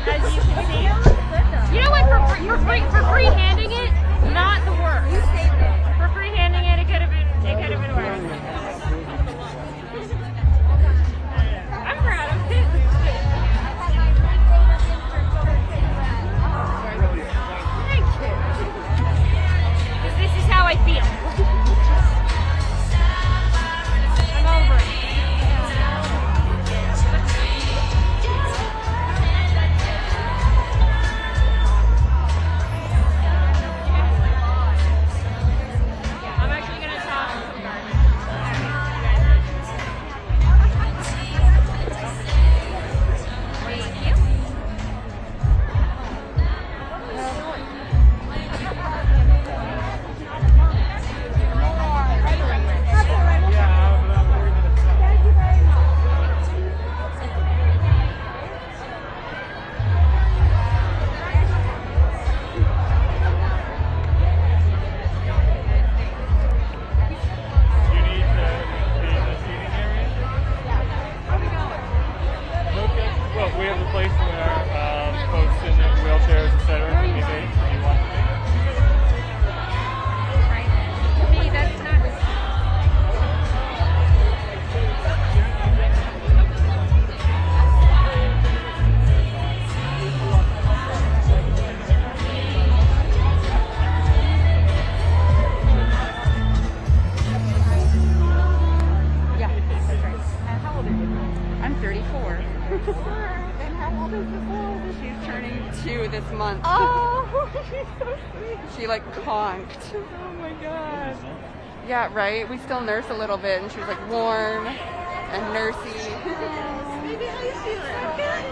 as you can see. You know what? For free handing it, not the worst. You saved it. For free handing it, it could have been worse. I'm proud of it. Thank you. Because this is how I feel. I'm over it. I'm actually going to toss some garbage. Thank you. We have a place where folks in wheelchairs, etc. can be based if you want to be. To me, that's not. Yeah, that's right. How old are you? I'm 34. And how old is this old? She's turning 2 this month. Oh, she's so sweet. She like conked. Oh my god. Yeah, right? We still nurse a little bit and she was like warm and nursey. Baby, how you feeling? Good.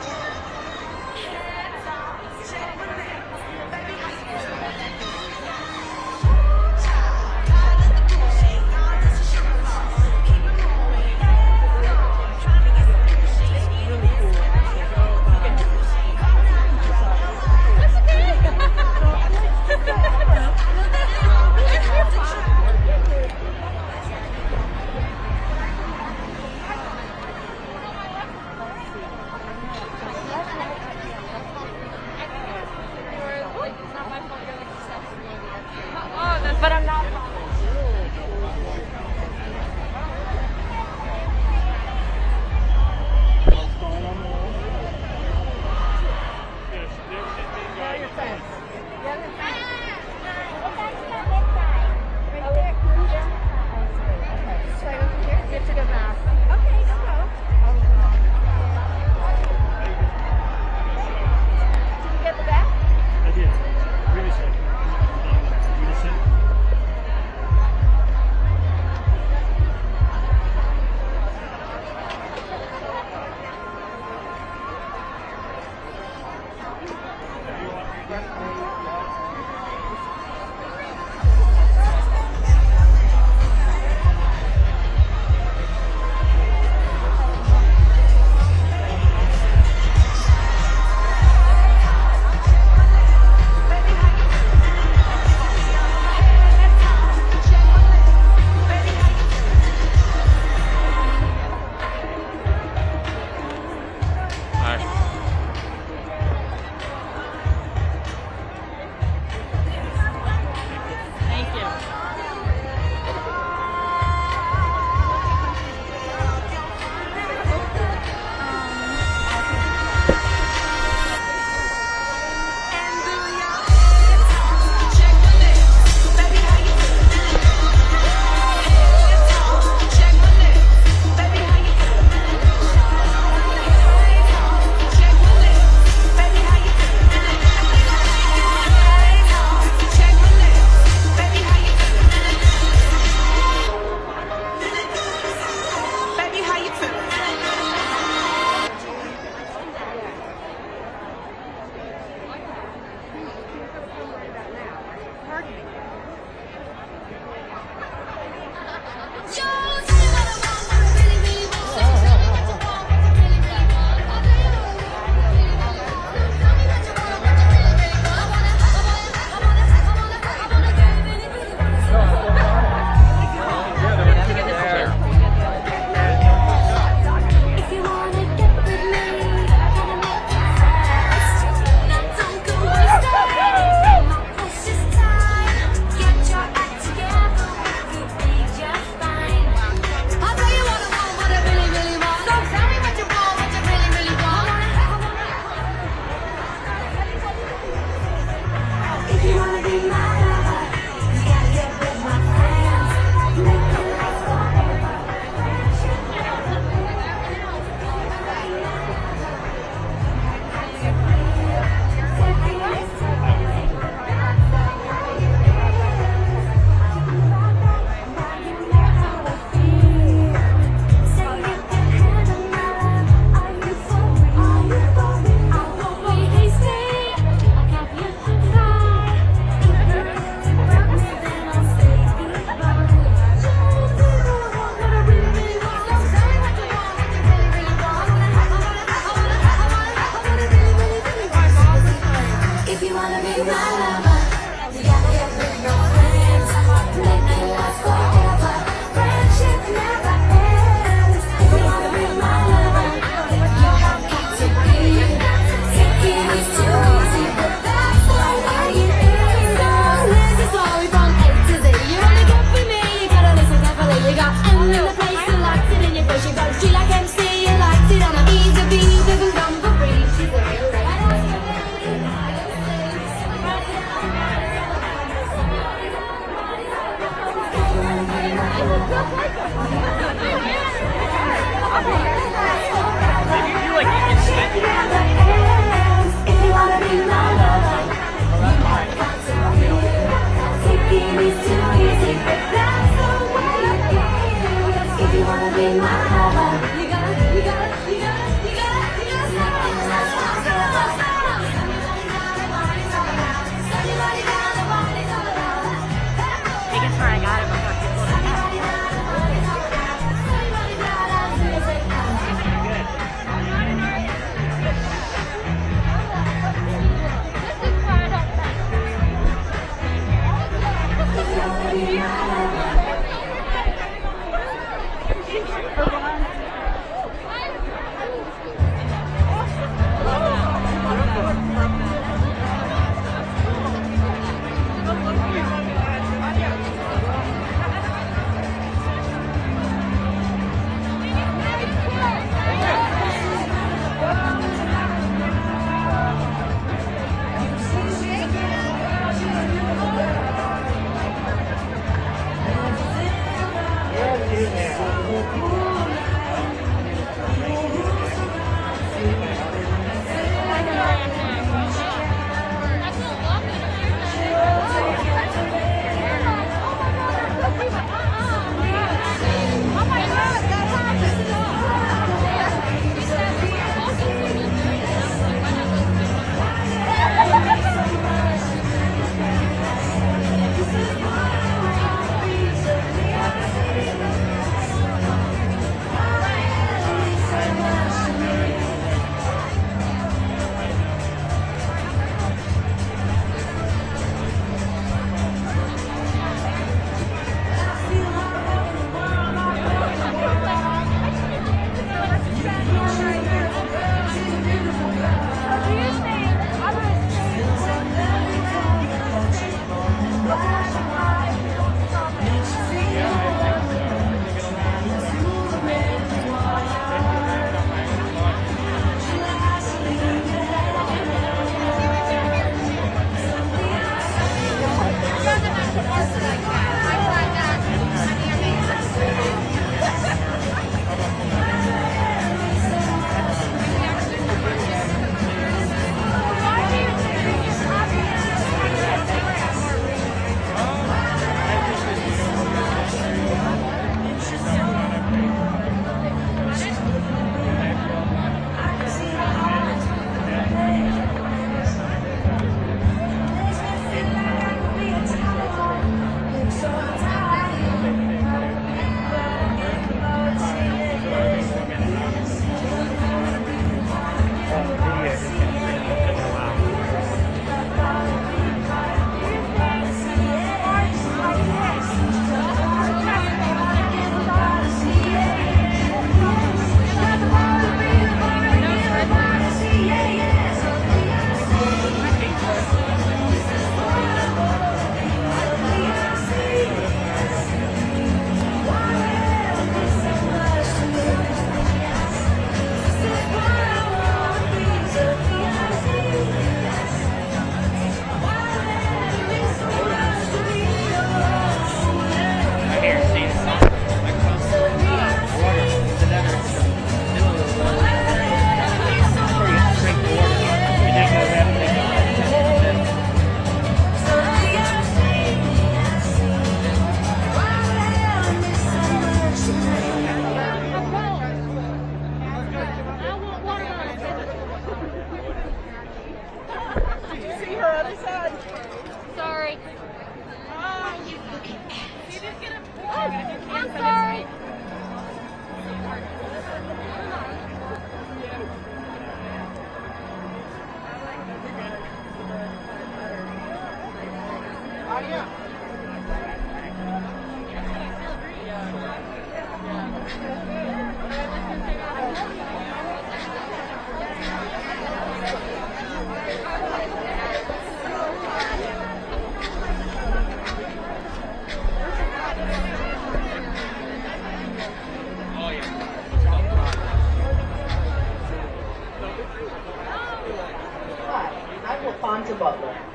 I'm sorry.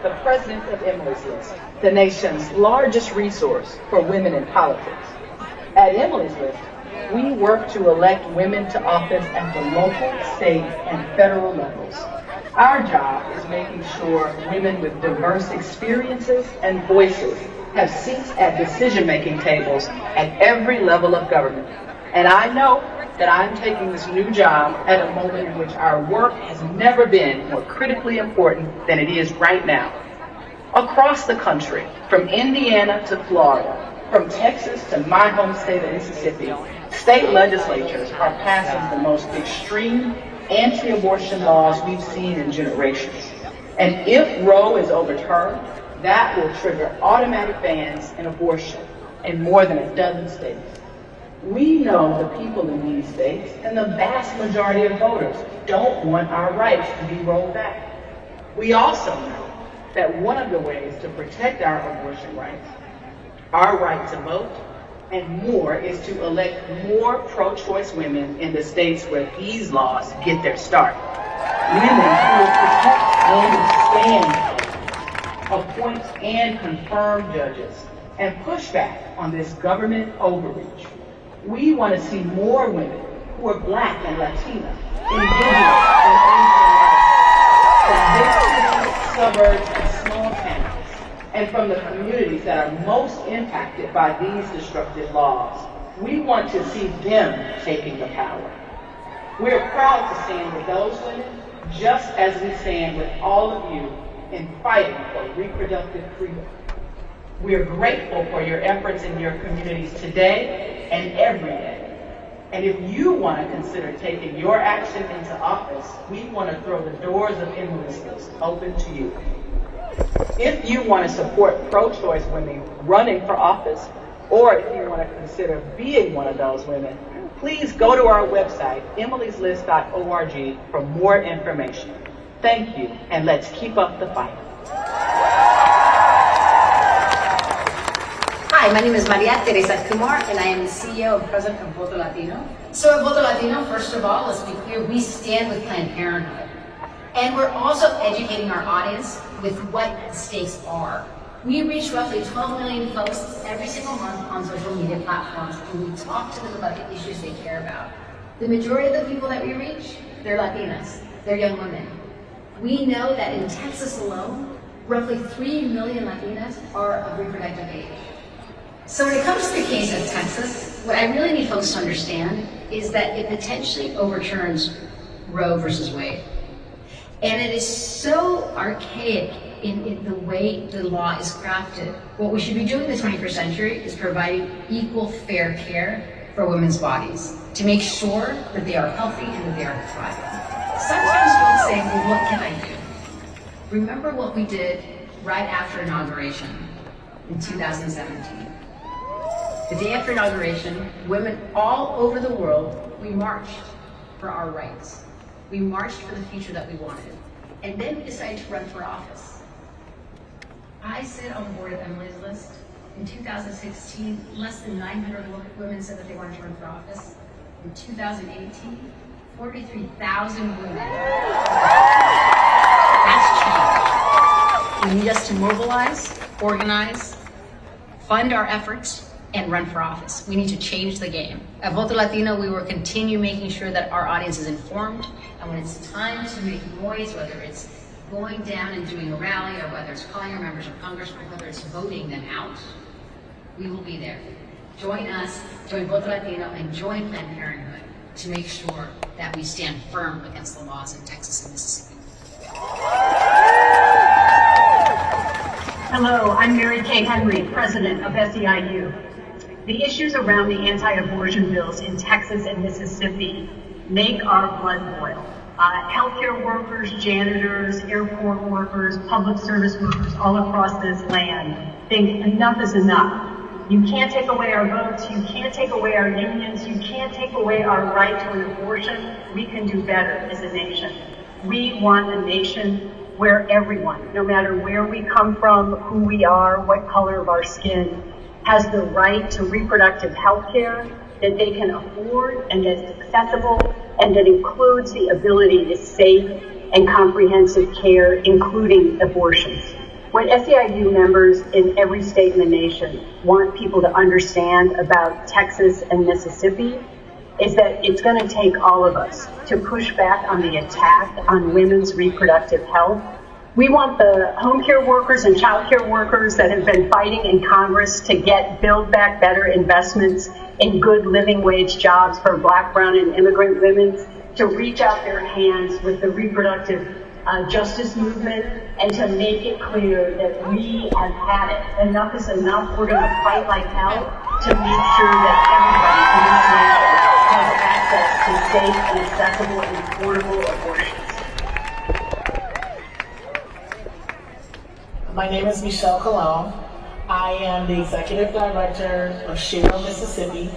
The president of Emily's List, the nation's largest resource for women in politics. At Emily's List, we work to elect women to office at the local, state, and federal levels. Our job is making sure women with diverse experiences and voices have seats at decision-making tables at every level of government. And I know that I'm taking this new job at a moment in which our work has never been more critically important than it is right now. Across the country, from Indiana to Florida, from Texas to my home state of Mississippi, state legislatures are passing the most extreme anti-abortion laws we've seen in generations. And if Roe is overturned, that will trigger automatic bans in abortion in more than a dozen states. We know the people in these states and the vast majority of voters don't want our rights to be rolled back. We also know that one of the ways to protect our abortion rights, our right to vote, and more is to elect more pro-choice women in the states where these laws get their start. Women who will protect and stand, appoint and confirm judges, and push back on this government overreach. We want to see more women who are Black and Latina, Indigenous and Asian from big cities, suburbs, and small towns, and from the communities that are most impacted by these destructive laws. We want to see them taking the power. We're proud to stand with those women, just as we stand with all of you in fighting for reproductive freedom. We are grateful for your efforts in your communities today and every day. And if you want to consider taking your action into office, we want to throw the doors of Emily's List open to you. If you want to support pro-choice women running for office, or if you want to consider being one of those women, please go to our website, emilyslist.org, for more information. Thank you, and let's keep up the fight. Hi, my name is Maria Teresa Kumar, and I am the CEO and president of Voto Latino. So at Voto Latino, first of all, let's be clear, we stand with Planned Parenthood. And we're also educating our audience with what the stakes are. We reach roughly 12 million folks every single month on social media platforms, and we talk to them about the issues they care about. The majority of the people that we reach, they're Latinas, they're young women. We know that in Texas alone, roughly 3 million Latinas are of reproductive age. So when it comes to the case of Texas, what I really need folks to understand is that it potentially overturns Roe versus Wade. And it is so archaic in the way the law is crafted. What we should be doing in the 21st century is providing equal, fair care for women's bodies to make sure that they are healthy and that they are thriving. Sometimes folks say, well, what can I do? Remember what we did right after inauguration in 2017. The day after inauguration, women all over the world, we marched for our rights. We marched for the future that we wanted. And then we decided to run for office. I sit on the board of Emily's List. In 2016, less than 900 women said that they wanted to run for office. In 2018, 43,000 women. That's change. We need us to mobilize, organize, fund our efforts, and run for office. We need to change the game. At Voto Latino, we will continue making sure that our audience is informed, and when it's time to make noise, whether it's going down and doing a rally, or whether it's calling our members of Congress, or whether it's voting them out, we will be there. Join us, join Voto Latino, and join Planned Parenthood to make sure that we stand firm against the laws in Texas and Mississippi. Hello, I'm Mary Kay Henry, president of SEIU. The issues around the anti-abortion bills in Texas and Mississippi make our blood boil. Healthcare workers, janitors, airport workers, public service workers all across this land think enough is enough. You can't take away our votes, you can't take away our unions, you can't take away our right to an abortion. We can do better as a nation. We want a nation where everyone, no matter where we come from, who we are, what color of our skin, has the right to reproductive health care that they can afford and that's accessible and that includes the ability to safe and comprehensive care, including abortions. What SEIU members in every state in the nation want people to understand about Texas and Mississippi is that it's going to take all of us to push back on the attack on women's reproductive health. We want the home care workers and child care workers that have been fighting in Congress to get Build Back Better investments in good living wage jobs for Black, brown, and immigrant women to reach out their hands with the reproductive justice movement and to make it clear that we have had it. Enough is enough. We're going to fight like hell to make sure that everybody in this nation has access to safe and accessible and affordable abortions. My name is Michelle Colon. I am the Executive Director of SHERO Mississippi,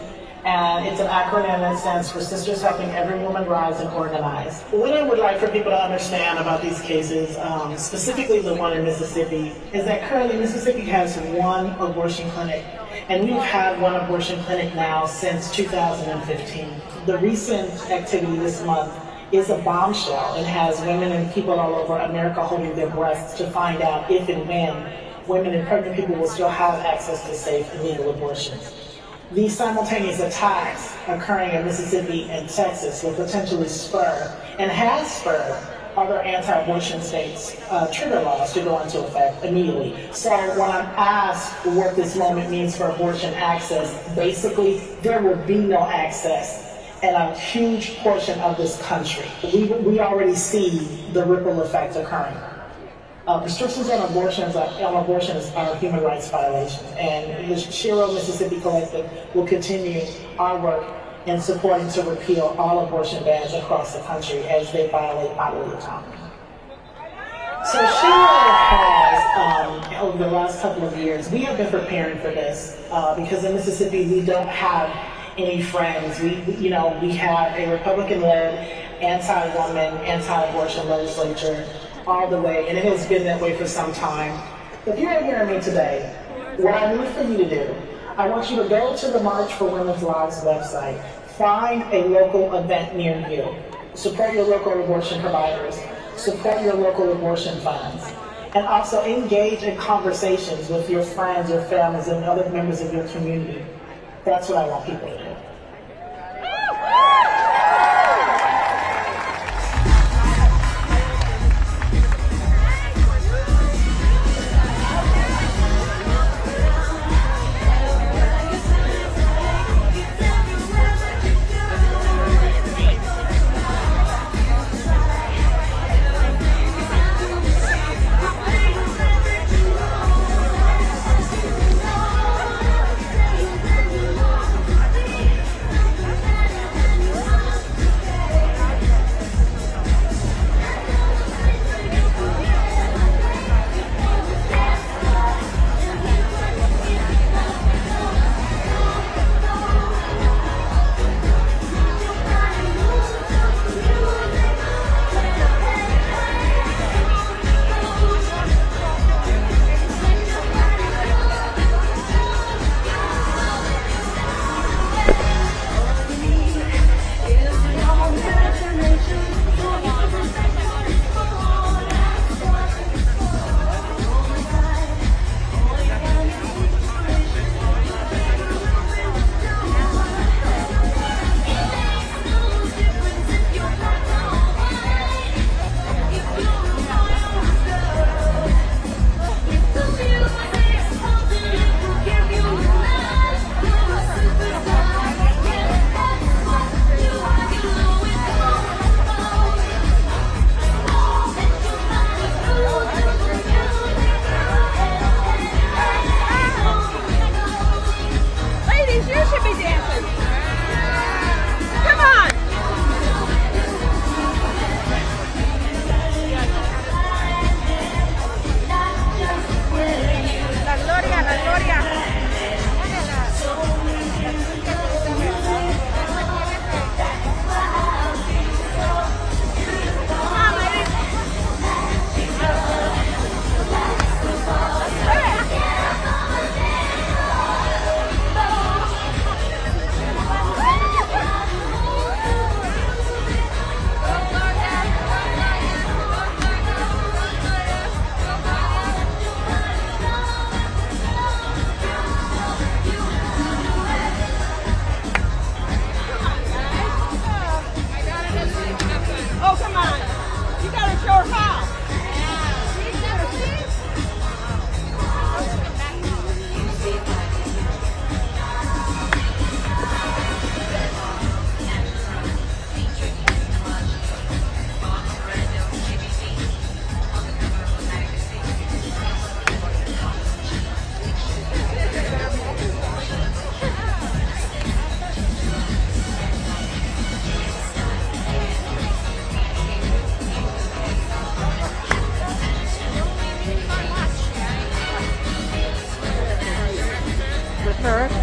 and it's an acronym that stands for Sisters Helping Every Woman Rise and Organize. What I would like for people to understand about these cases, specifically the one in Mississippi, is that currently Mississippi has one abortion clinic, and we've had one abortion clinic now since 2015. The recent activity this month is a bombshell and has women and people all over America holding their breaths to find out if and when women and pregnant people will still have access to safe and legal abortions. These simultaneous attacks occurring in Mississippi and Texas will potentially spur, and has spurred, other anti-abortion states' trigger laws to go into effect immediately. So when I'm asked what this moment means for abortion access, basically there will be no access in a huge portion of this country. We already see the ripple effect occurring. Restrictions on abortions are human rights violations, and the SHERO Mississippi Collective will continue our work in supporting to repeal all abortion bans across the country as they violate bodily autonomy. So SHERO has, over the last couple of years, we have been preparing for this because in Mississippi we don't have any friends. We have a Republican-led, anti-woman, anti-abortion legislature all the way, and it has been that way for some time. If you're hearing me today, what I need for you to do, I want you to go to the March for Women's Lives website, find a local event near you, support your local abortion providers, support your local abortion funds, and also engage in conversations with your friends, your families, and other members of your community. That's what I want people to do.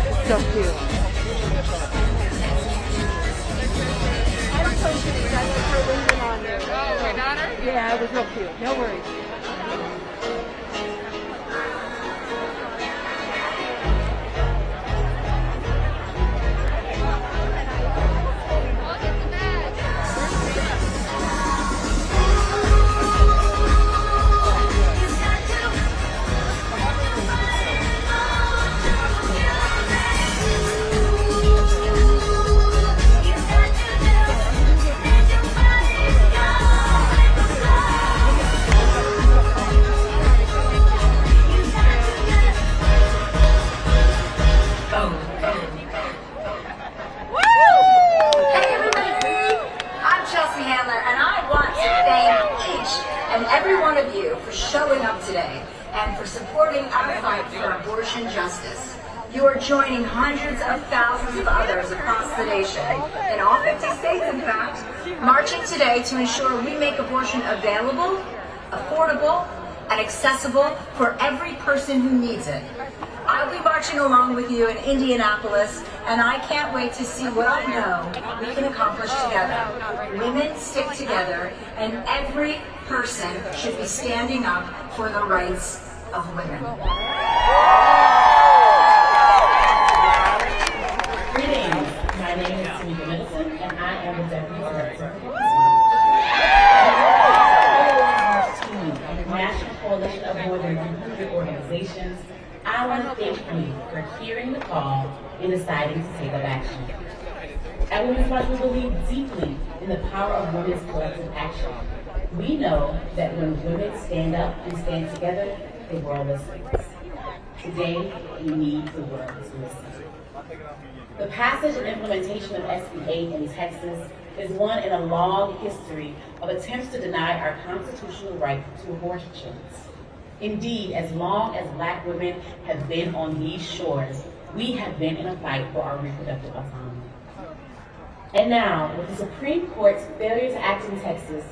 It's so cute. Oh, my daughter? Yeah, it was real cute. No worries. Every one of you for showing up today and for supporting our fight for abortion justice. You are joining hundreds of thousands of others across the nation, in all 50 states in fact, marching today to ensure we make abortion available, affordable, and accessible for every person who needs it. I'll be marching along with you in Indianapolis, and I can't wait to see what I know we can accomplish together. Women stick together, and every person should be standing up for the rights of women. Greetings. My name is Nessel, and I am the Deputy Director of the National Coalition of more than 100 organizations. I want to thank you for hearing the call and deciding to take up action. At Women's March, we believe deeply in the power of women's collective action. We know that when women stand up and stand together, the world listens. Today, we need the world to listen. The passage and implementation of SB 8 in Texas is one in a long history of attempts to deny our constitutional right to abortions. Indeed, as long as Black women have been on these shores, we have been in a fight for our reproductive autonomy. And now, with the Supreme Court's failure to act in Texas,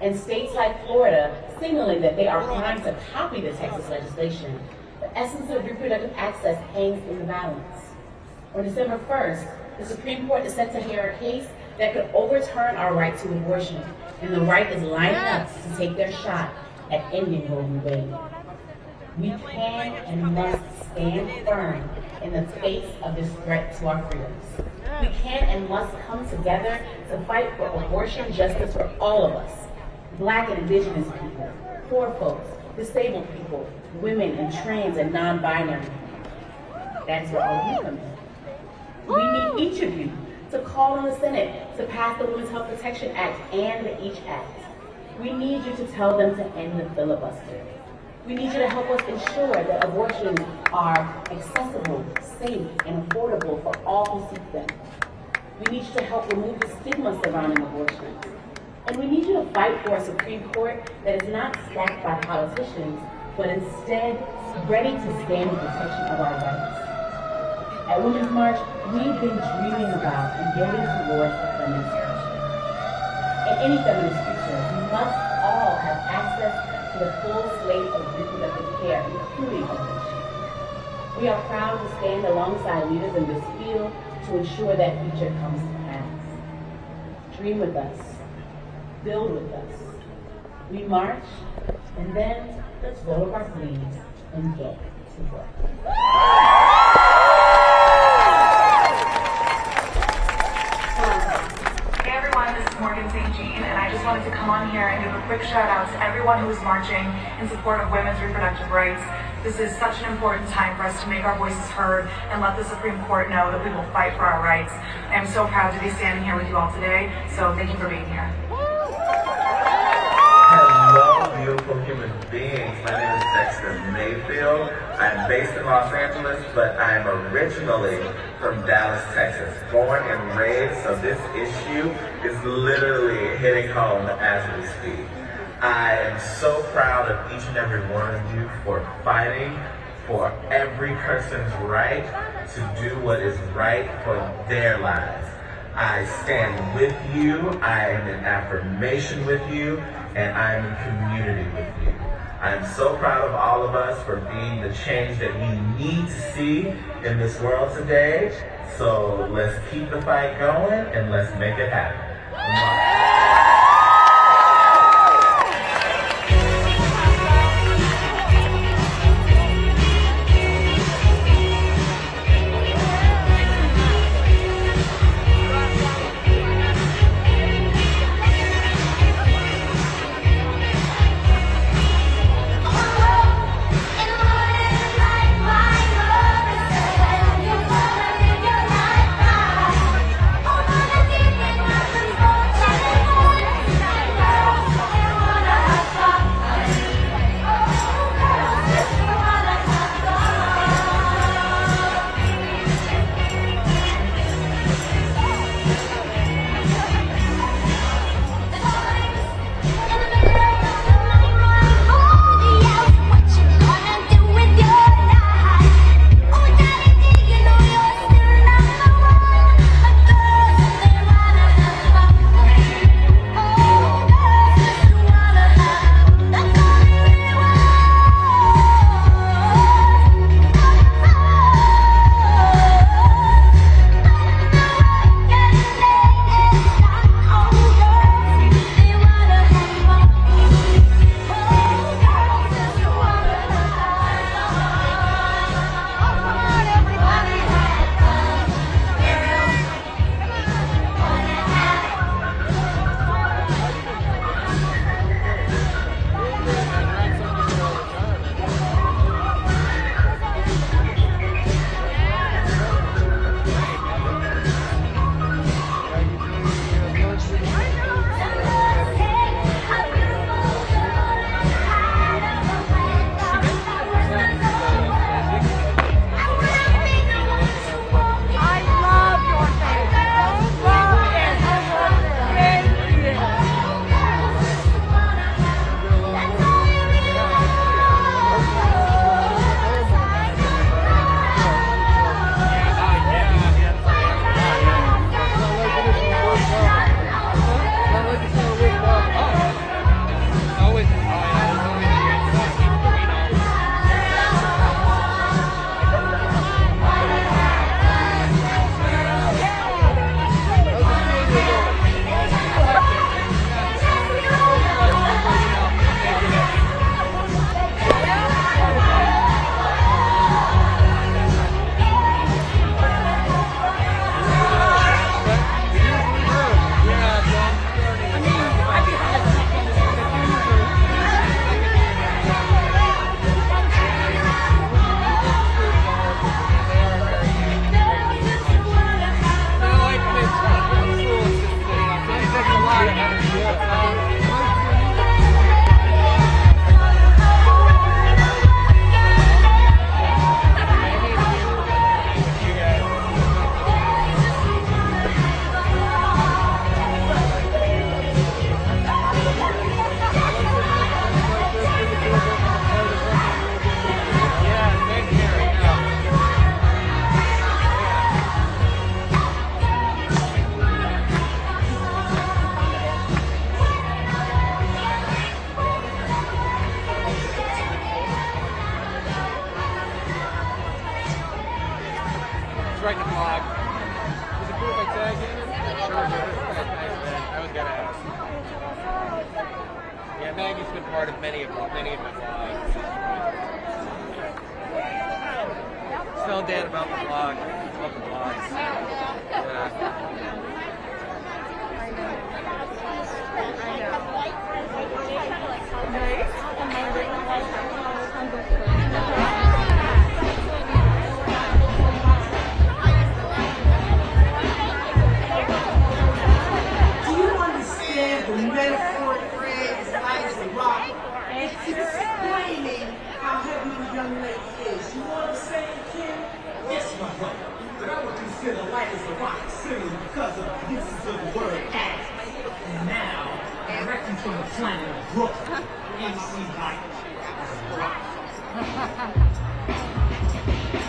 and states like Florida signaling that they are trying to copy the Texas legislation, the essence of reproductive access hangs in the balance. On December 1st, the Supreme Court is set to hear a case that could overturn our right to abortion, and the right is lining up to take their shot at ending Roe v. Wade. We can and must stand firm in the face of this threat to our freedoms. We can and must come together to fight for abortion justice for all of us. Black and Indigenous people, poor folks, disabled people, women and trans and non-binary people. That's where all of you come in. We need each of you to call on the Senate to pass the Women's Health Protection Act and the EACH Act. We need you to tell them to end the filibuster. We need you to help us ensure that abortions are accessible, safe, and affordable for all who seek them. We need you to help remove the stigma surrounding abortion. And we need you to fight for a Supreme Court that is not stacked by politicians, but instead ready to stand in protection of our rights. At Women's March, we've been dreaming about and getting towards a feminist future. In any feminist future, we must all have access to the full slate of reproductive care, including abortion. We are proud to stand alongside leaders in this field to ensure that future comes to pass. Dream with us. Build with us. We march, and then let's roll up our sleeves and get to work. Hey everyone, this is Morgan St. Jean, and I just wanted to come on here and give a quick shout out to everyone who is marching in support of women's reproductive rights. This is such an important time for us to make our voices heard and let the Supreme Court know that we will fight for our rights. I am so proud to be standing here with you all today, so thank you for being here. field. I'm based in Los Angeles, but I'm originally from Dallas, Texas. Born and raised, so this issue is literally hitting home as we speak. I am so proud of each and every one of you for fighting for every person's right to do what is right for their lives. I stand with you, I am in affirmation with you, and I am in community with you. I am so proud of all of us for being the change that we need to see in this world today. So let's keep the fight going and let's make it happen. Young planet Brook. MC Light.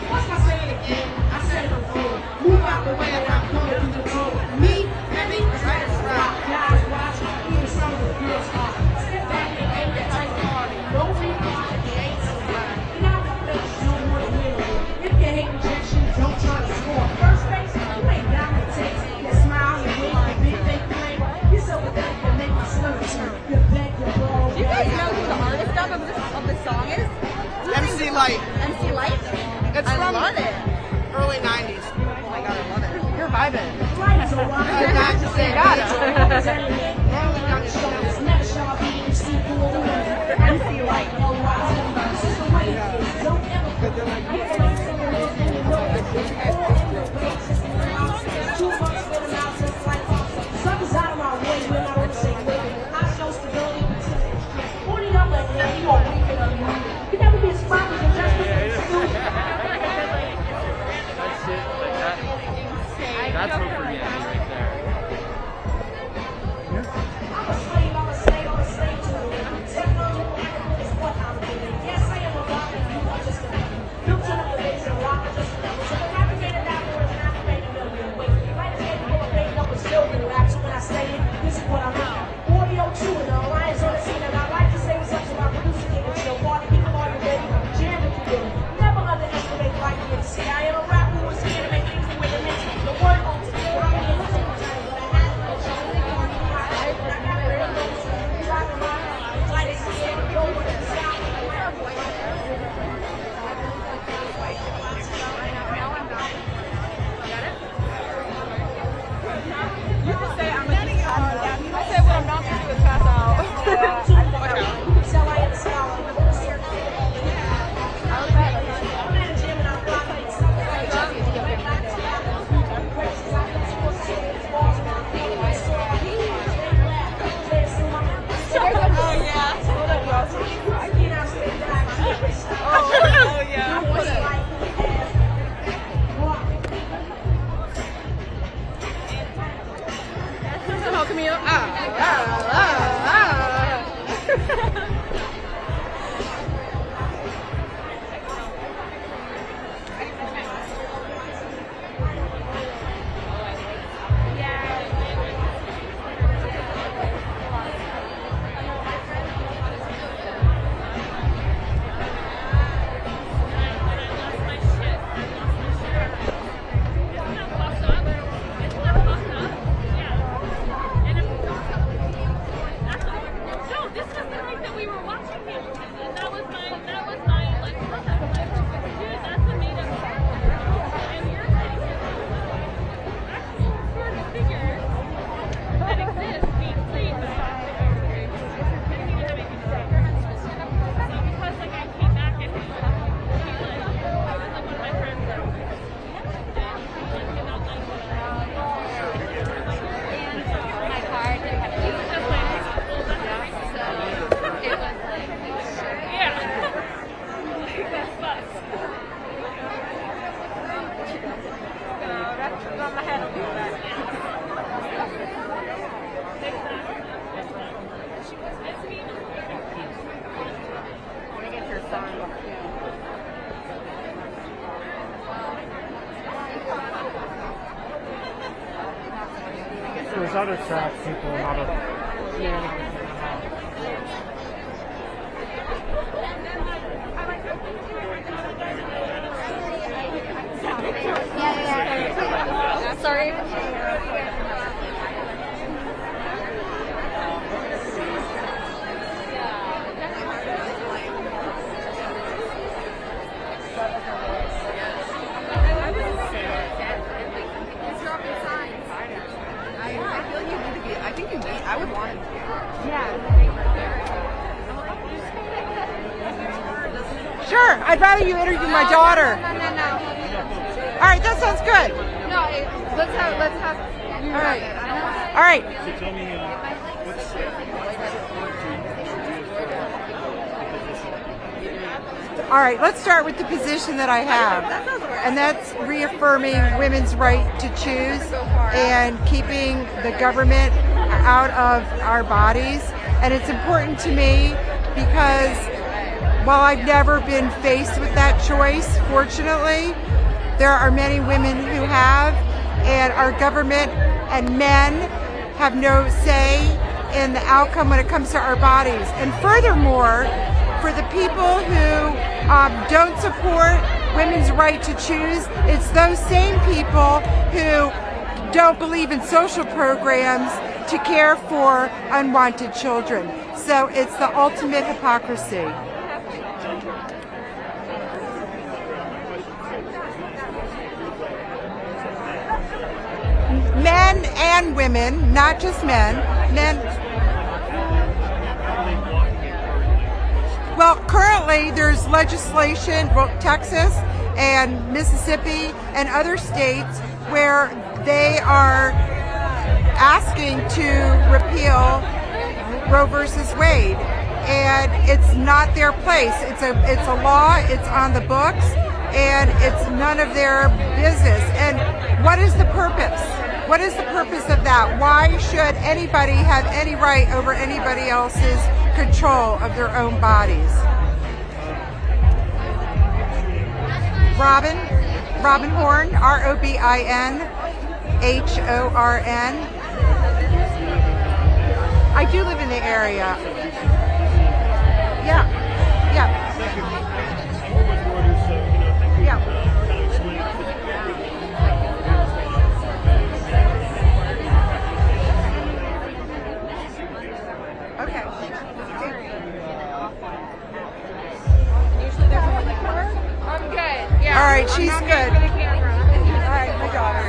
What's I say it again? I said it before. Move out the way and I'm coming through the door. Me, let me rock. Guys, watch. Even some of the girls are. Sit back and ain't that type of party. Don't be quiet if you ain't so blind. And I won't let you want to win over. If you hate rejection, don't try to score. First base, you ain't got no taste. You smile, you wink, you big fake flame. You're so pathetic, you make my stomach turn. You beg, you borrow. Do you guys know who the artist of this song is? MC Light. MC Light? It's from love it. early 90s. Oh my god, I love it. You're vibing. You gotta. MC Light. Something's out of my way, we're not on the same way. I show stability. 40 up like that, you won't weaken on me. You never be as smart as you just That's it, like that. That's what we're getting right there. I'm a slave, I'm a slave, I'm a slave to it. Technology is what I'm doing. Yes, I am a rock, and you are just a man. Built on the base and rock, I just never. So the rapper made it that word, and I made a million ways. Right as they pull a bait up with silver rap, so when I say it, this is what I mean. Audio 2 and the Alliance on the scene, and I like to say what's up to my producer, nigga. Chill, party, people on the ready. Jam if you will. Never underestimate like the MC. I am a rapper who is here to make things the way it makes the word on to the right hand. You can say I'm a yeah, you can say what I'm not going to do is pass out. There's other track people how to. Yeah. Sorry. I would want him to. Yeah. Sure, I'd rather you interview my daughter. No. All right, that sounds good. No, let's have. All right. All right. So tell me, All right, let's start with the position that I have, and that's reaffirming women's right to choose and keeping the government out of our bodies And it's important to me because while I've never been faced with that choice, fortunately, there are many women who have, and our government and men have no say in the outcome when it comes to our bodies. And furthermore, for the people who don't support women's right to choose, it's those same people who don't believe in social programs to care for unwanted children. So it's the ultimate hypocrisy. Men and women, not just men. Well, currently there's legislation, well, Texas and Mississippi and other states where they are asking to repeal Roe versus Wade, and it's not their place. It's a law, it's on the books, and it's none of their business. And what is the purpose? What is the purpose of that? Why should anybody have any right over anybody else's control of their own bodies? Robin Horn, R-O-B-I-N H-O-R-N. I do live in the area. Yeah. Okay. I'm good. Yeah. All right, she's good. All right, my daughter.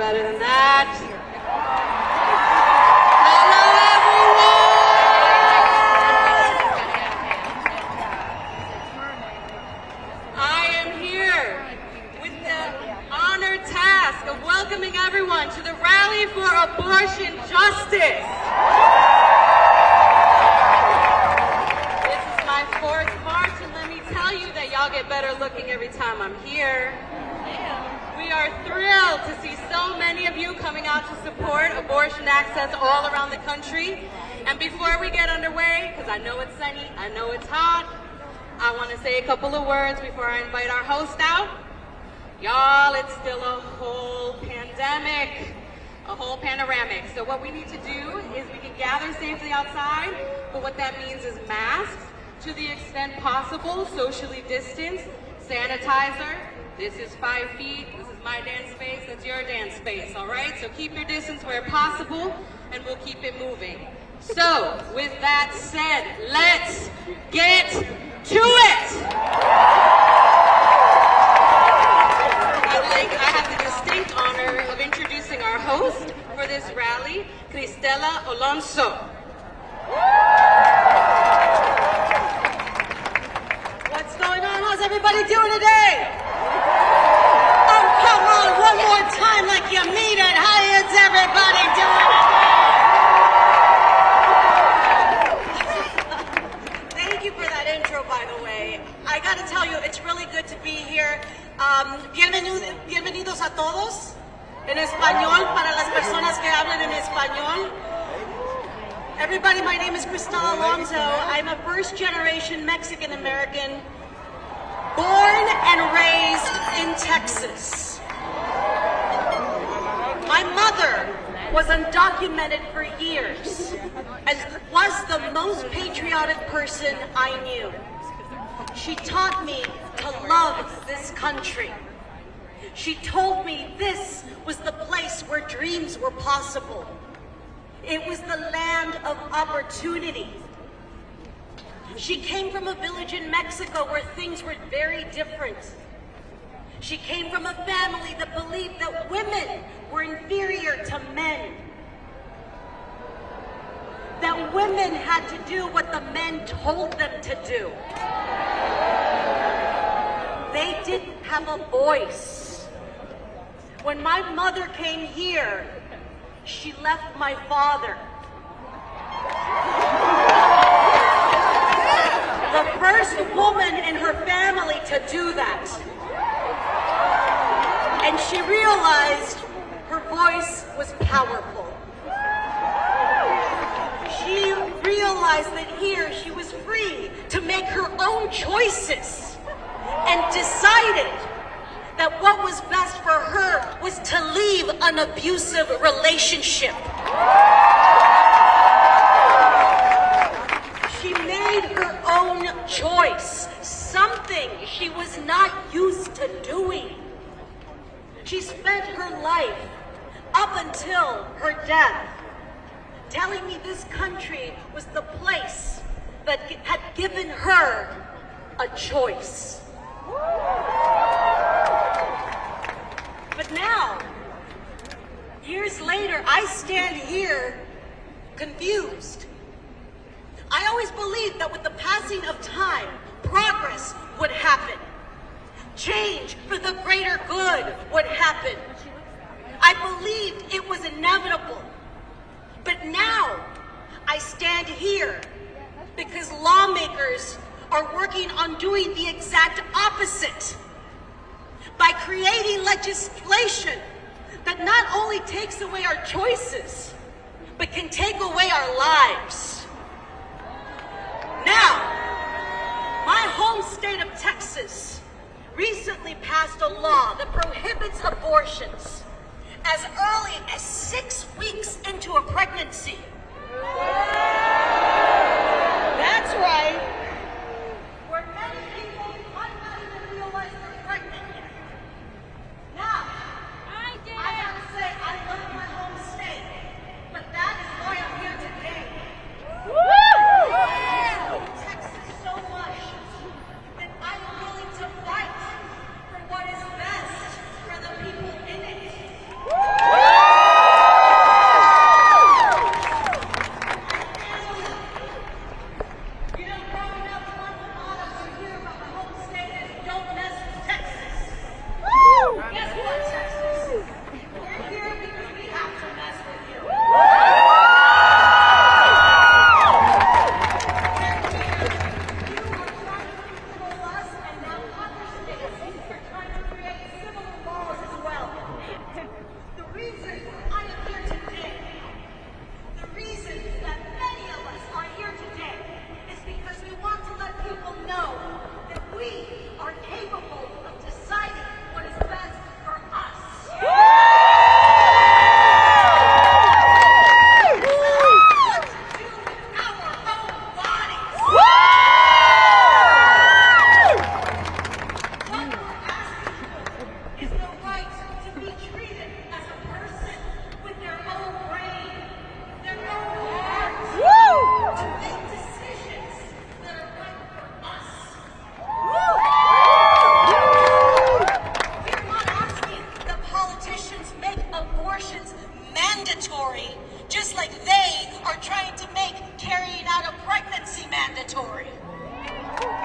better than that. Welcoming everyone to the Rally for Abortion Justice. This is my 4th march, and let me tell you that y'all get better looking every time I'm here. We are thrilled to see so many of you coming out to support abortion access all around the country. And before we get underway, because I know it's sunny, I know it's hot, I want to say a couple of words before I invite our host out. Y'all, it's still a whole pandemic, a whole panoramic. So what we need to do is we can gather safely outside, but what that means is masks to the extent possible, socially distanced, sanitizer. This is 5 feet, this is my dance space, that's your dance space, all right? So keep your distance where possible, and we'll keep it moving. So, with that said, let's get to it! I have the distinct honor of introducing our host for this rally, Cristela Alonzo. What's going on? How's everybody doing today? Oh, come on, one more time like you mean it. How is everybody doing today? Thank you for that intro, by the way. I gotta tell you, it's really good to be here. Bienvenidos a todos en español para las personas que hablan en español. Everybody, my name is Cristela Alonzo. I'm a first-generation Mexican-American born and raised in Texas. My mother was undocumented for years and was the most patriotic person I knew. She taught me to love this country. She told me this was the place where dreams were possible. It was the land of opportunity. She came from a village in Mexico where things were very different. She came from a family that believed that women were inferior to men. That women had to do what the men told them to do. They didn't have a voice. When my mother came here, she left my father. The first woman in her family to do that. And she realized her voice was powerful. She realized that here she was free to make her own choices and decided that what was best for her was to leave an abusive relationship. She made her own choice, something she was not used to doing. She spent her life, up until her death, telling me this country was the place that had given her a choice. But now, years later, I stand here confused. I always believed that with the passing of time, progress would happen. Change for the greater good would happen. I believed it was inevitable. But now, I stand here because lawmakers are working on doing the exact opposite by creating legislation that not only takes away our choices, but can take away our lives. Now, my home state of Texas recently passed a law that prohibits abortions as early as 6 weeks into a pregnancy. That's right. Where many people might not even realize they're pregnant yet. Now, I gotta say, I love my home state, but that is why I'm here today. I love Texas so much that I'm willing to fight for what is best for the people in it. treated as a person with their own brain, their own heart, to make decisions that are right for us. We're not asking that politicians make abortions mandatory, just like they are trying to make carrying out a pregnancy mandatory.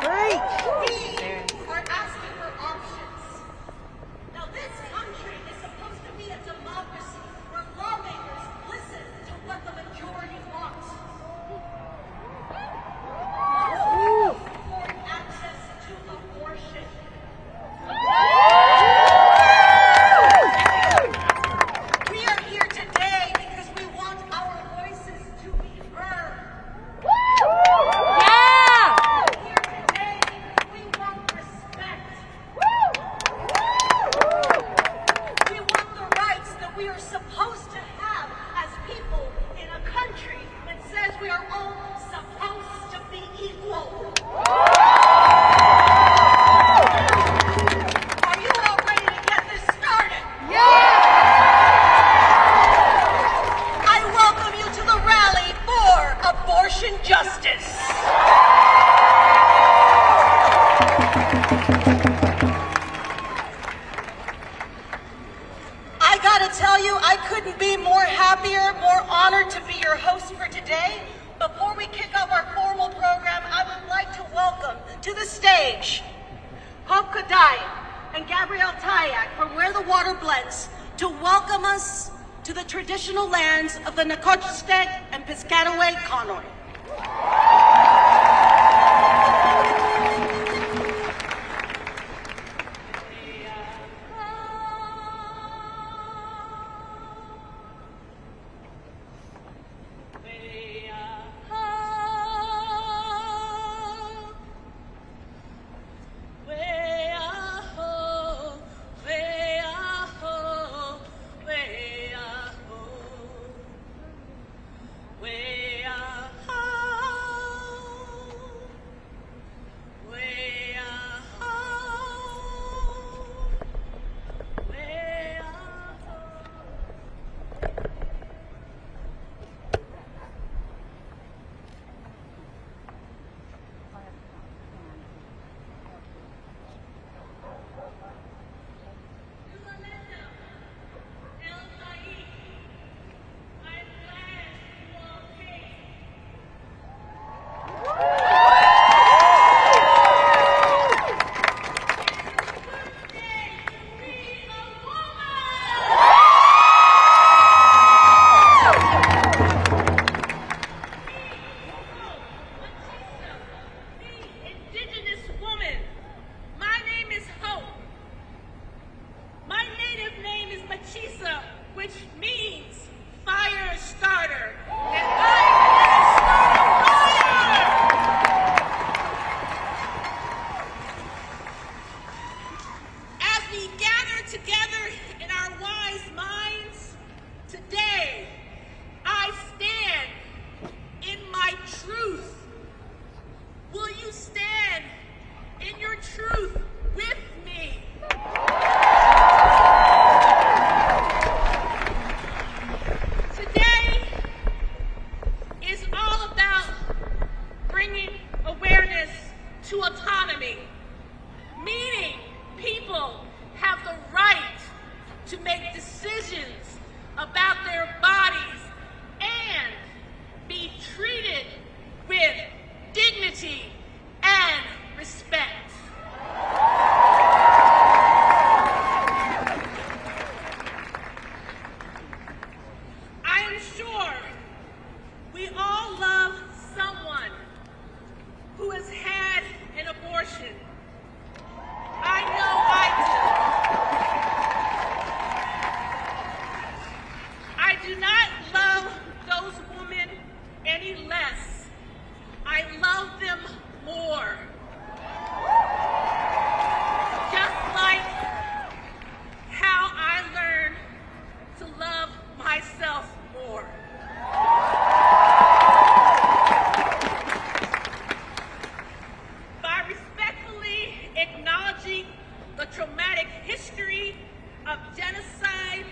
Great. We are asking for options. Now, this country is supposed to be a democracy where lawmakers listen to what the majority wants. Support access to abortion. We are here today because we want our voices to be heard. Here today, we want respect. We want the rights that we are supposed to have as people in a country that says we are all supposed to be equal. Are you all ready to get this started? I welcome you to the rally for abortion justice. I gotta tell you, I couldn't be more happier, more honored to be your host for today. Before we kick off our formal program, I would like to welcome to the stage Hope Kodai and Gabrielle Tayak from Where the Water Blends to welcome us to the traditional lands of the Nacotchitec and Piscataway Conoy. Indigenous woman. My name is Hope. My native name is Machisa, which means fire starter. And I'm gonna start a fire! As we gather together in our wise minds, today I stand in my truth. Will you stand in your truth with me? Today is all about bringing awareness to autonomy, meaning people have the right to make decisions about their bodies and be treated with dignity and respect. I am sure we all love someone who has had an abortion. I know I do. I do not love those women any less. I love them more. Just like how I learned to love myself more. By respectfully acknowledging the traumatic history of genocide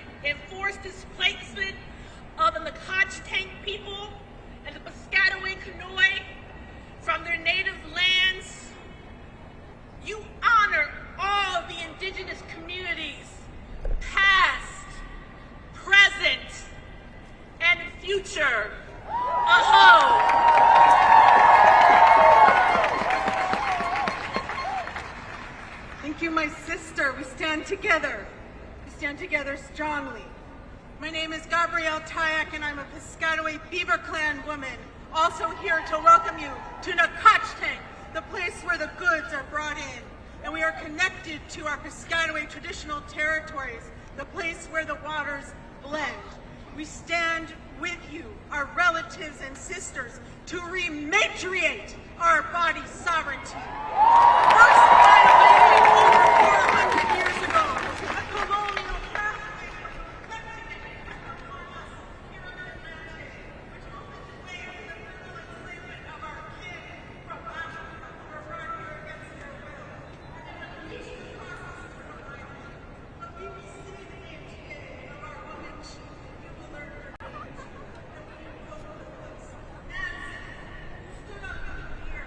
future. Aho! Thank you, my sister. We stand together. We stand together strongly. My name is Gabrielle Tyak, and I'm a Piscataway Beaver Clan woman, also here to welcome you to Nacotchtank, the place where the goods are brought in. And we are connected to our Piscataway traditional territories, the place where the waters blend. We stand with you, our relatives and sisters, to rematriate our body sovereignty. First violated over 400 years ago, a colonial pathway was reflected upon us here on our mandate, which opened the way to the brutal enslavement of our kin from Africa who were brought here against their will. And in the peaceful process of our life, what we will see the name today of our woman chief, you will learn her knowledge, that we will go with us. Nessel, who stood up in the year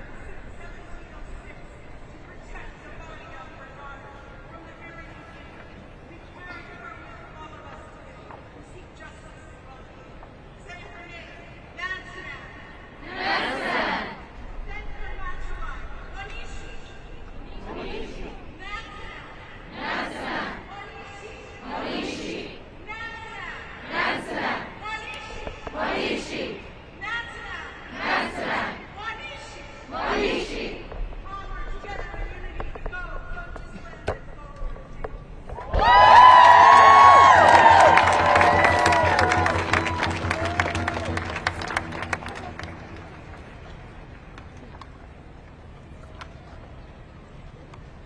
1706 to protect the body of her daughter from the very beginning. We carry her with all of us today to seek justice for all people. Say her name, Nessel. Nessel. Thank her Machua, Onishi. Onishi. Nessel. Nessel. Onishi. Onishi. Nessel. Nessel. Onishi. Onishi. Nessel. Nessel. Onishi. Onishi. Onward, together in unity, go this land and forward.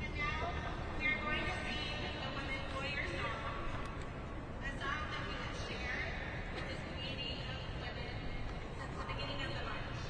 And now, we are going to sing the Women Warrior Song, a song that we have shared with the community of women since the beginning of the march.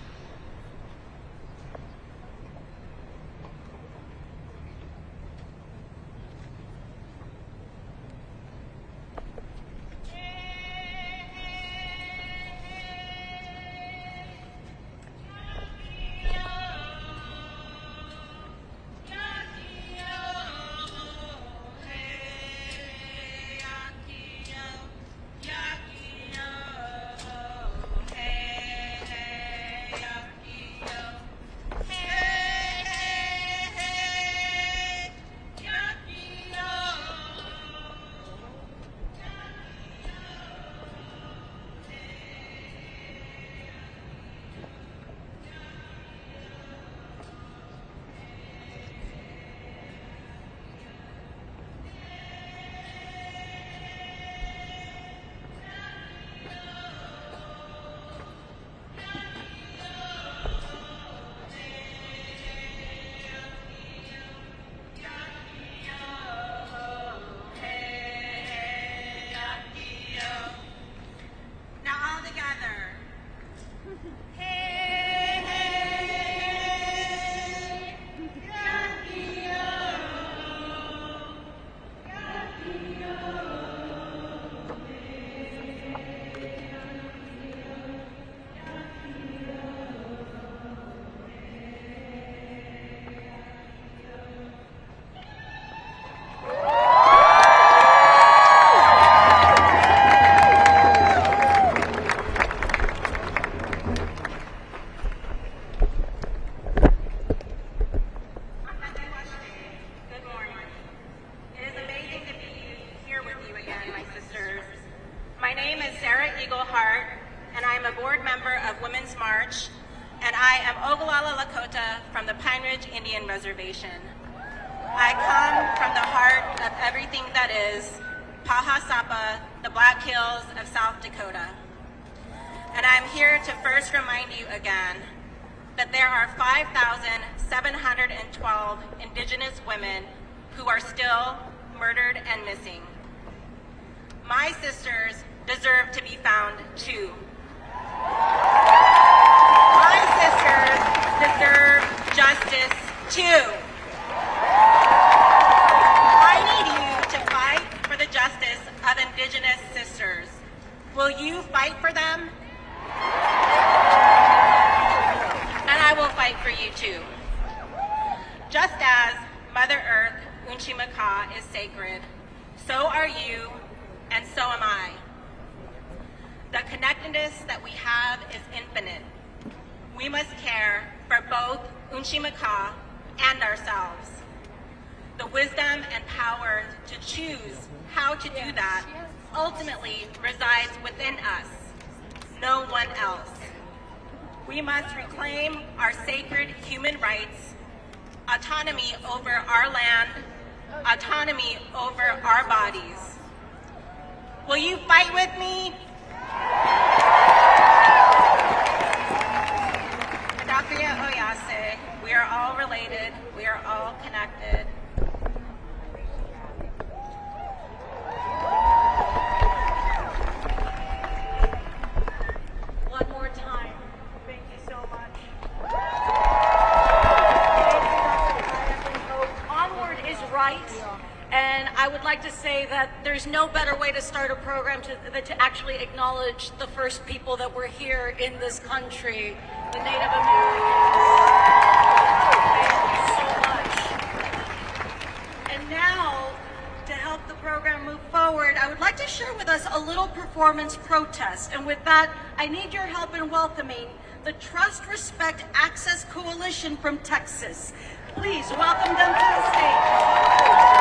Now all together. Hey, hey, Yakio, Good morning. It is amazing to be here with you again, my sisters. My name is Sarah Eaglehart, and I am a board member of Women's March, and I am Ogallala Lakota from the Pine Ridge Indian Reservation. I come from the heart of everything that is Pahasapa, the Black Hills of South Dakota. And I'm here to first remind you again that there are 5,712 Indigenous women who are still murdered and missing. My sisters deserve to be found too. My sisters deserve justice too. I need you to fight for the justice of Indigenous sisters. Will you fight for them? And I will fight for you too. Just as Mother Earth, Unchimaka, is sacred, so are you, and so am I. The Connect kindness that we have is infinite. We must care for both Unchimaka and ourselves. The wisdom and power to choose how to do that ultimately resides within us, no one else. We must reclaim our sacred human rights, autonomy over our land, autonomy over our bodies. Will you fight with me? We are all related, we are all connected. One more time. Thank you so much. Onward is right. And I would like to say that there's no better way to start a program than to actually acknowledge the first people that were here in this country, the Native Americans. Thank you so much. And now, to help the program move forward, I would like to share with us a little performance protest. And with that, I need your help in welcoming the Trust, Respect, Access Coalition from Texas. Please welcome them to the stage.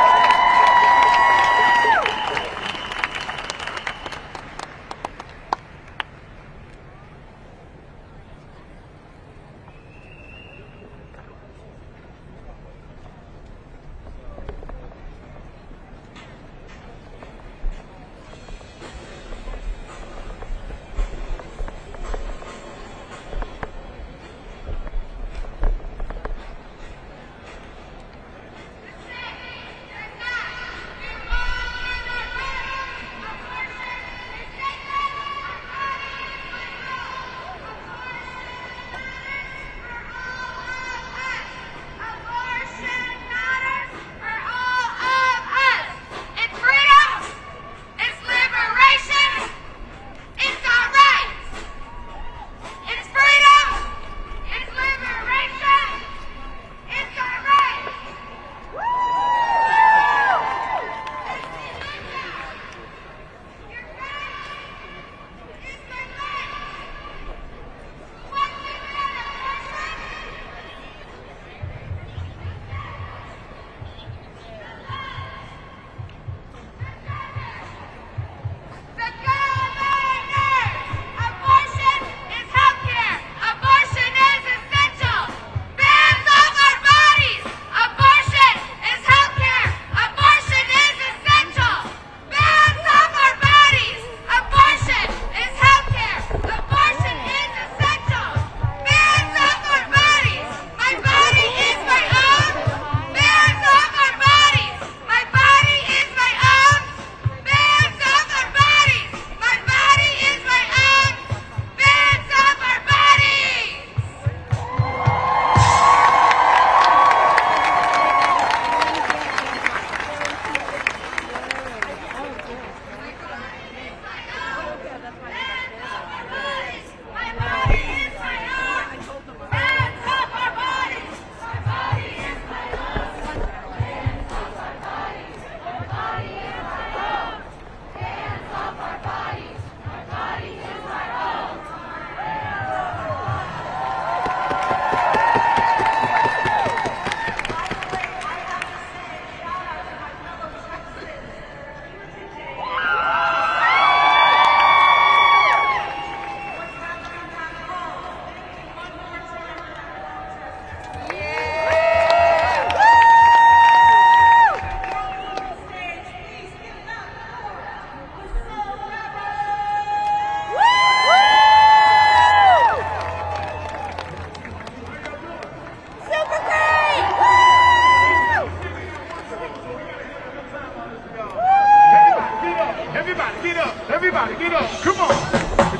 Everybody, get up. Come on.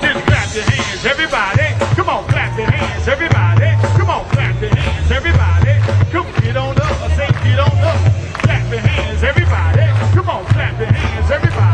Just clap your hands, everybody. Come on, clap your hands, everybody. Come on, clap your hands, everybody. Come get on up. I say get on up. Clap your hands, everybody. Come on, clap your hands, everybody.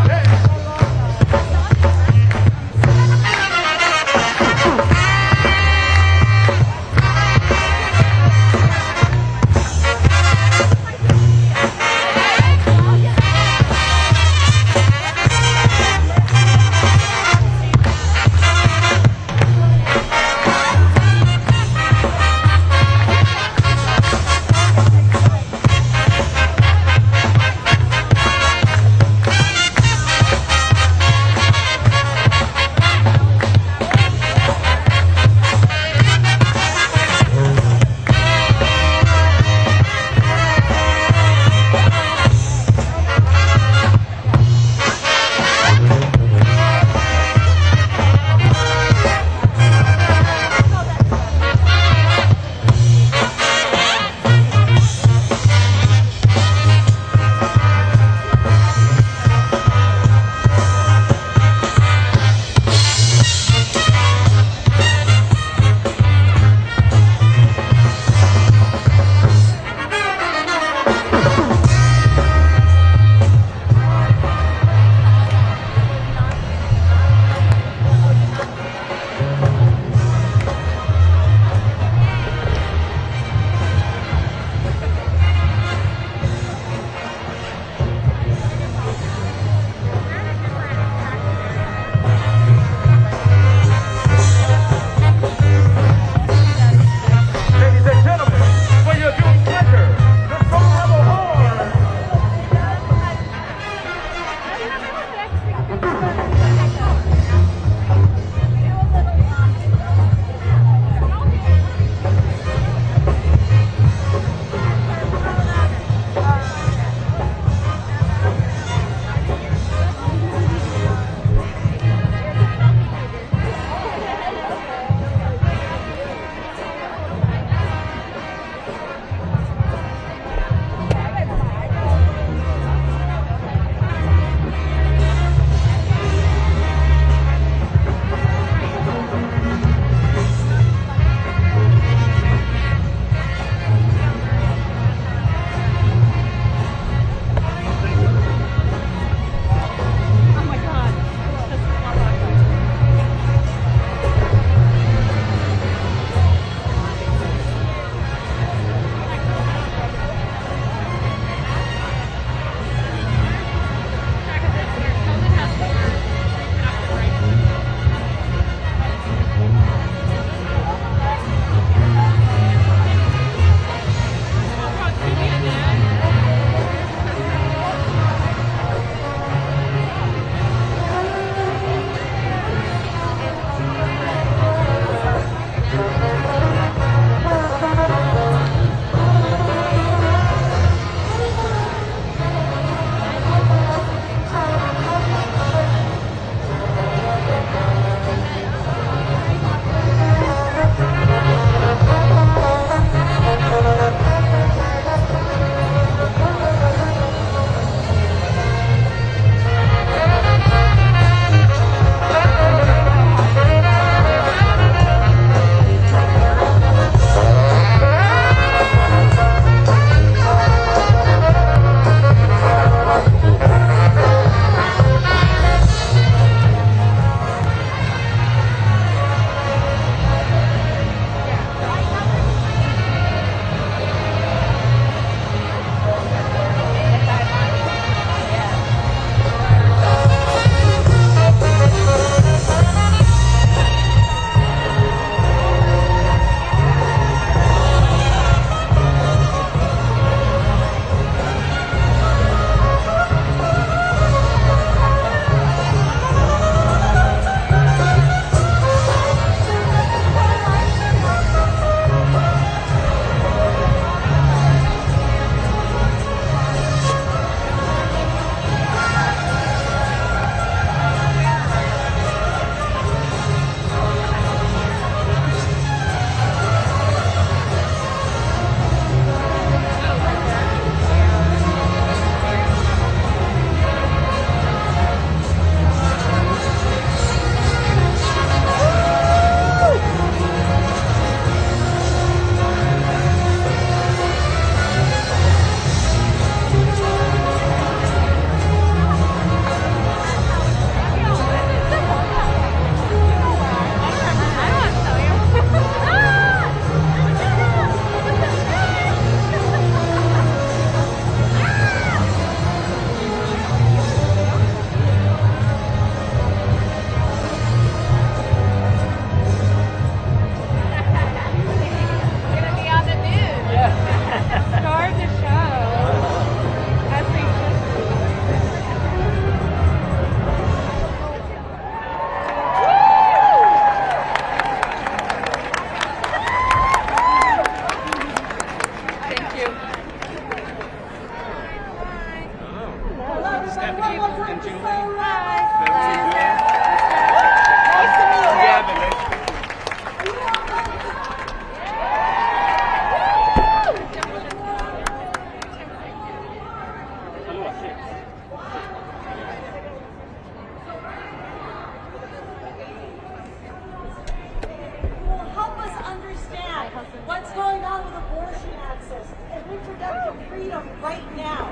freedom right now.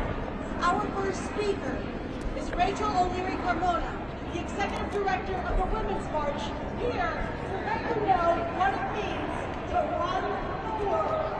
Our first speaker is Rachel O'Leary Carmona, the Executive Director of the Women's March, here to let you know what it means to run the world.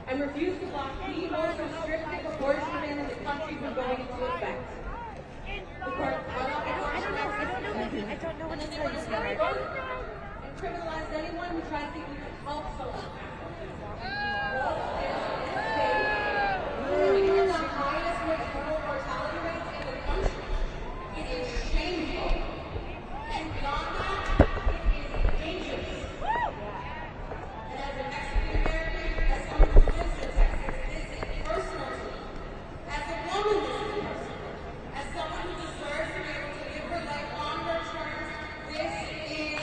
and refuse to block the most restrictive abortion ban in the country from going into effect. The court cut off abortion access and criminalized anyone who tries to even help someone. We have the highest maternal mortality rates in the country. It is shameful. And beyond that, it is dangerous. And as an Mexican American, as someone who lives in Texas, this is personal to me. As a woman, this is personal. As someone who deserves to be able to live her life on her terms, this is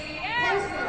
personal.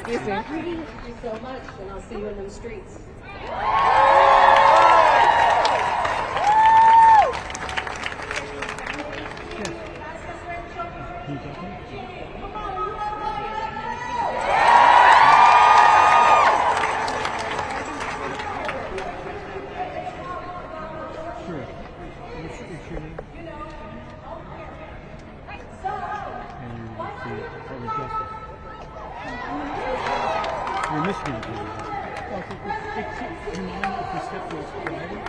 Excuse me. Thank you so much, and I'll see you in the streets. You're Michigan. Well, do you mind if we step those private?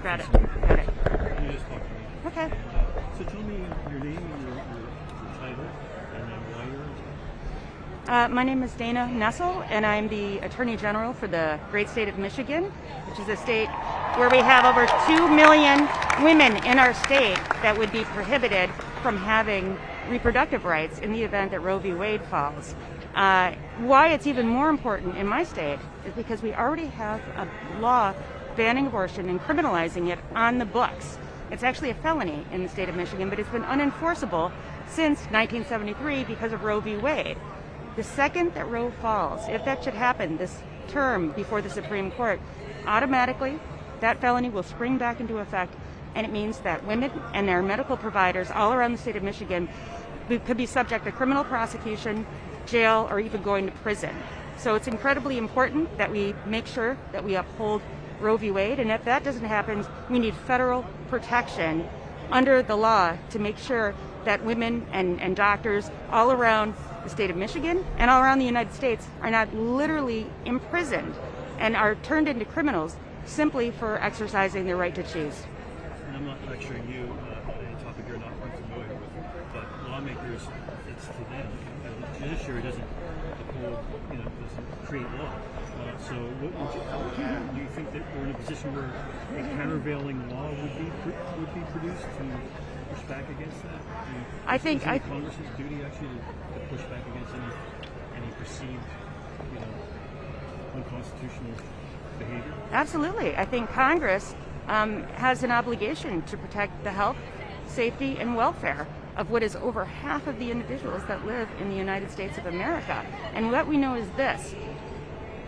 Got it. Okay. So tell me your name and your title and then why you're My name is Dana Nessel, and I'm the Attorney General for the great state of Michigan, which is a state where we have over 2 million women in our state that would be prohibited from having reproductive rights in the event that Roe v. Wade falls. Why it's even more important in my state is because we already have a law banning abortion and criminalizing it on the books. It's actually a felony in the state of Michigan, but it's been unenforceable since 1973 because of Roe v. Wade. The second that Roe falls, if that should happen this term before the Supreme Court, automatically that felony will spring back into effect, and it means that women and their medical providers all around the state of Michigan could be subject to criminal prosecution, jail, or even going to prison. So it's incredibly important that we make sure that we uphold Roe v. Wade, and if that doesn't happen, we need federal protection under the law to make sure that women and doctors all around the state of Michigan and all around the United States are not literally imprisoned and are turned into criminals simply for exercising their right to choose. And I'm not lecturing you on any topic you're not familiar with, but lawmakers, it's to them. The judiciary doesn't doesn't create law. So do you think that we're in a position where a countervailing law would be produced to push back against that? I think Congress's duty actually to push back against any perceived unconstitutional behavior? Absolutely. I think Congress has an obligation to protect the health, safety, and welfare of what is over half of the individuals that live in the United States of America. And what we know is this: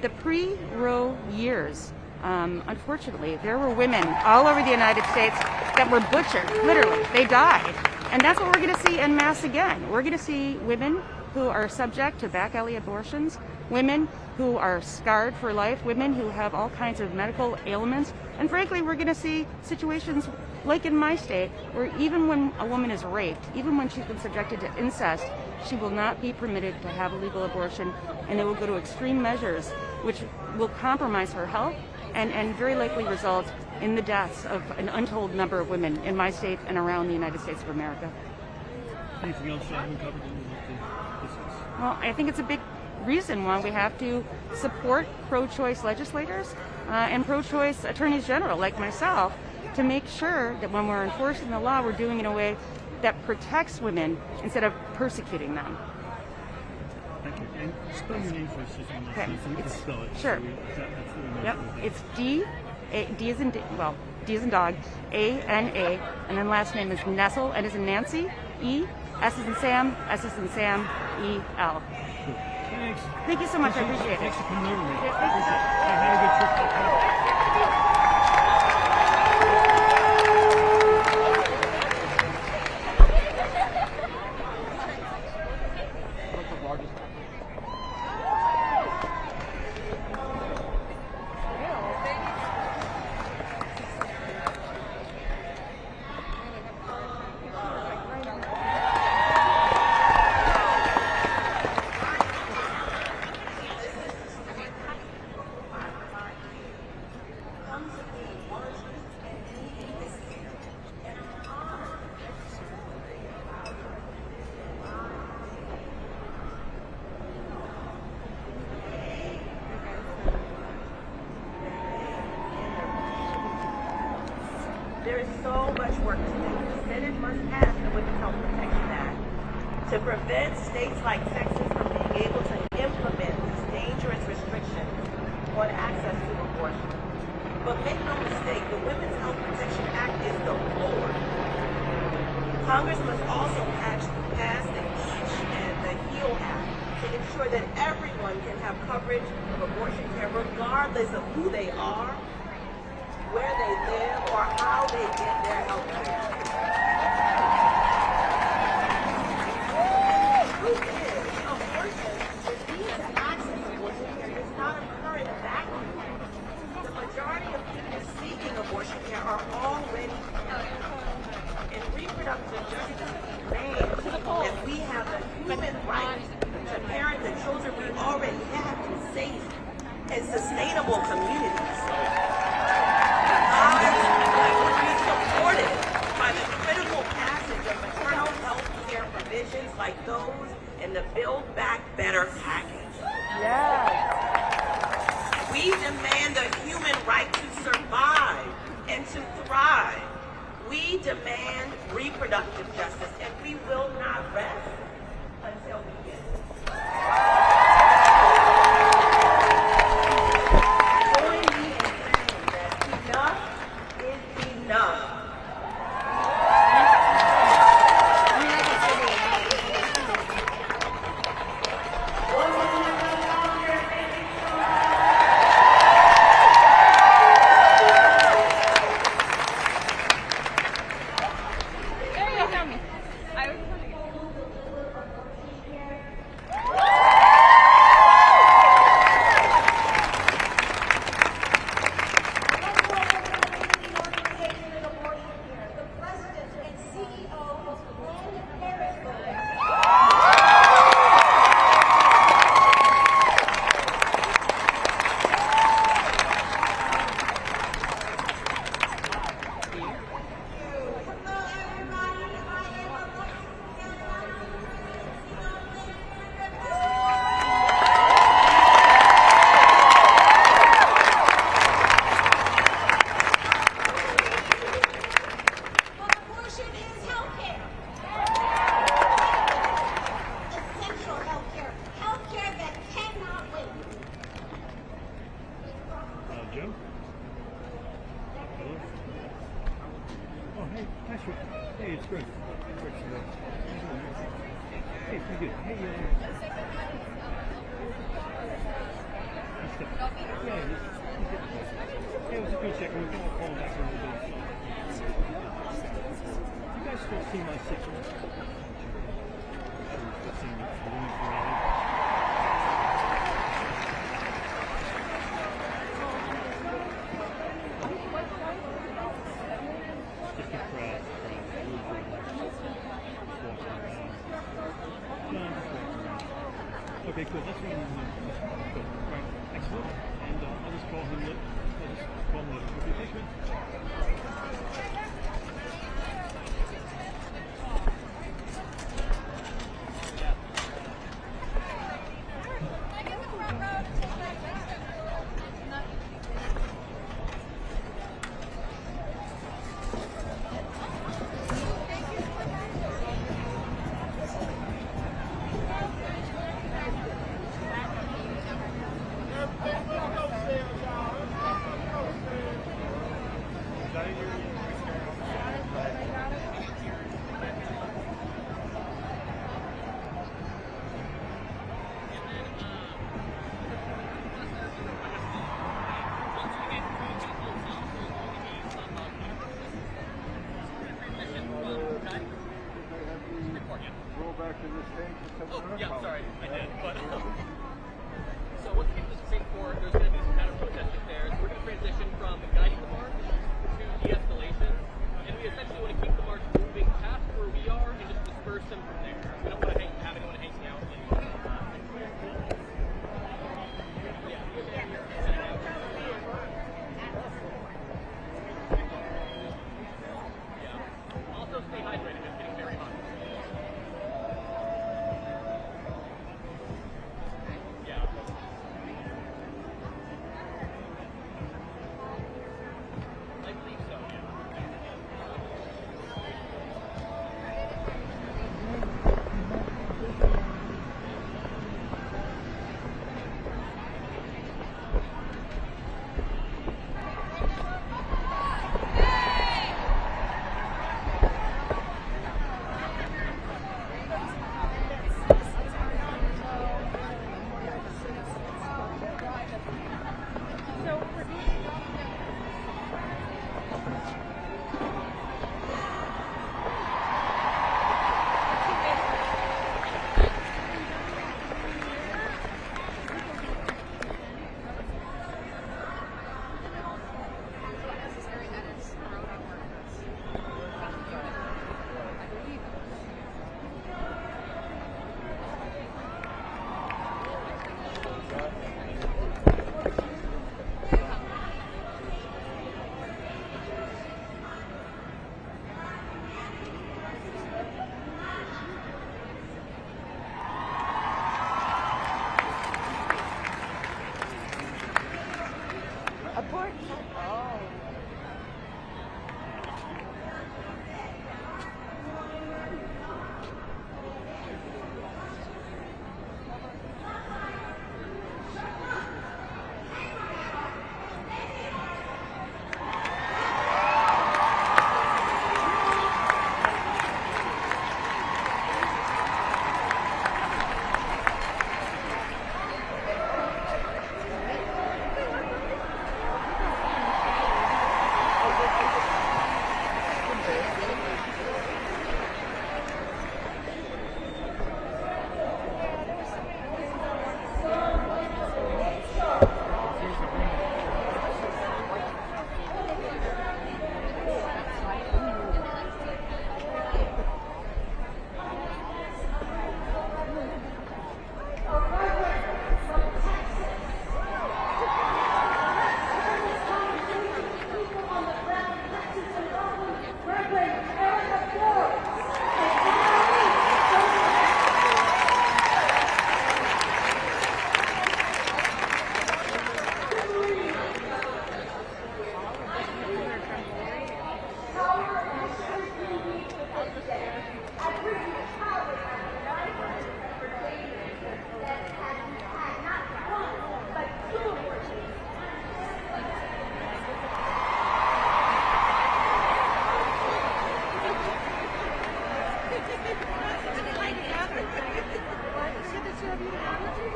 the pre-Roe years, unfortunately, there were women all over the United States that were butchered, literally. They died. And that's what we're going to see en masse again. We're going to see women who are subject to back alley abortions, women who are scarred for life, women who have all kinds of medical ailments. And frankly, we're going to see situations like in my state, where even when a woman is raped, even when she's been subjected to incest, she will not be permitted to have a legal abortion, and they will go to extreme measures which will compromise her health and very likely result in the deaths of an untold number of women in my state and around the United States of America. Anything else you haven't covered that you'd like to discuss? Well, I think it's a big reason why we have to support pro-choice legislators and pro-choice attorneys general like myself to make sure that when we're enforcing the law, we're doing it in a way that protects women instead of persecuting them. Thank you. And spell your name for us just one last time so we can spell it. Sure. Yep. It's D as in dog, A-N-A, and then last name is Nessel, N as in Nancy, E, S as in Sam, S as in Sam, E-L. Thanks. Thank you so much. I appreciate it. Thanks for coming over. Yeah, thank you. Have a good trip. so much work to do. The Senate must pass the Women's Health Protection Act to prevent states like Texas from being able to implement these dangerous restrictions on access to abortion. But make no mistake, the Women's Health Protection Act is the floor. Congress must also pass the Teach and the HEAL Act to ensure that everyone can have coverage of abortion care regardless of who they are, where they live, or how they get their health care. And the truth is, abortion, the need to access abortion care does not occur in a vacuum. The majority of people seeking abortion care are already covered. And reproductive justice demands that we have the human right to parent the children we already have in safe and sustainable communities. That would be supported by the critical passage of maternal health care provisions like those in the Build Back Better package. Yes. We demand the human right to survive and to thrive. We demand reproductive justice, and we will not rest until we get it. Join me in saying that enough is enough. Okay, cool. That's one. Cool. Right. Excellent. And I'll just call him. I'll just call him later. Okay, thanks, man.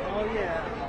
Oh yeah.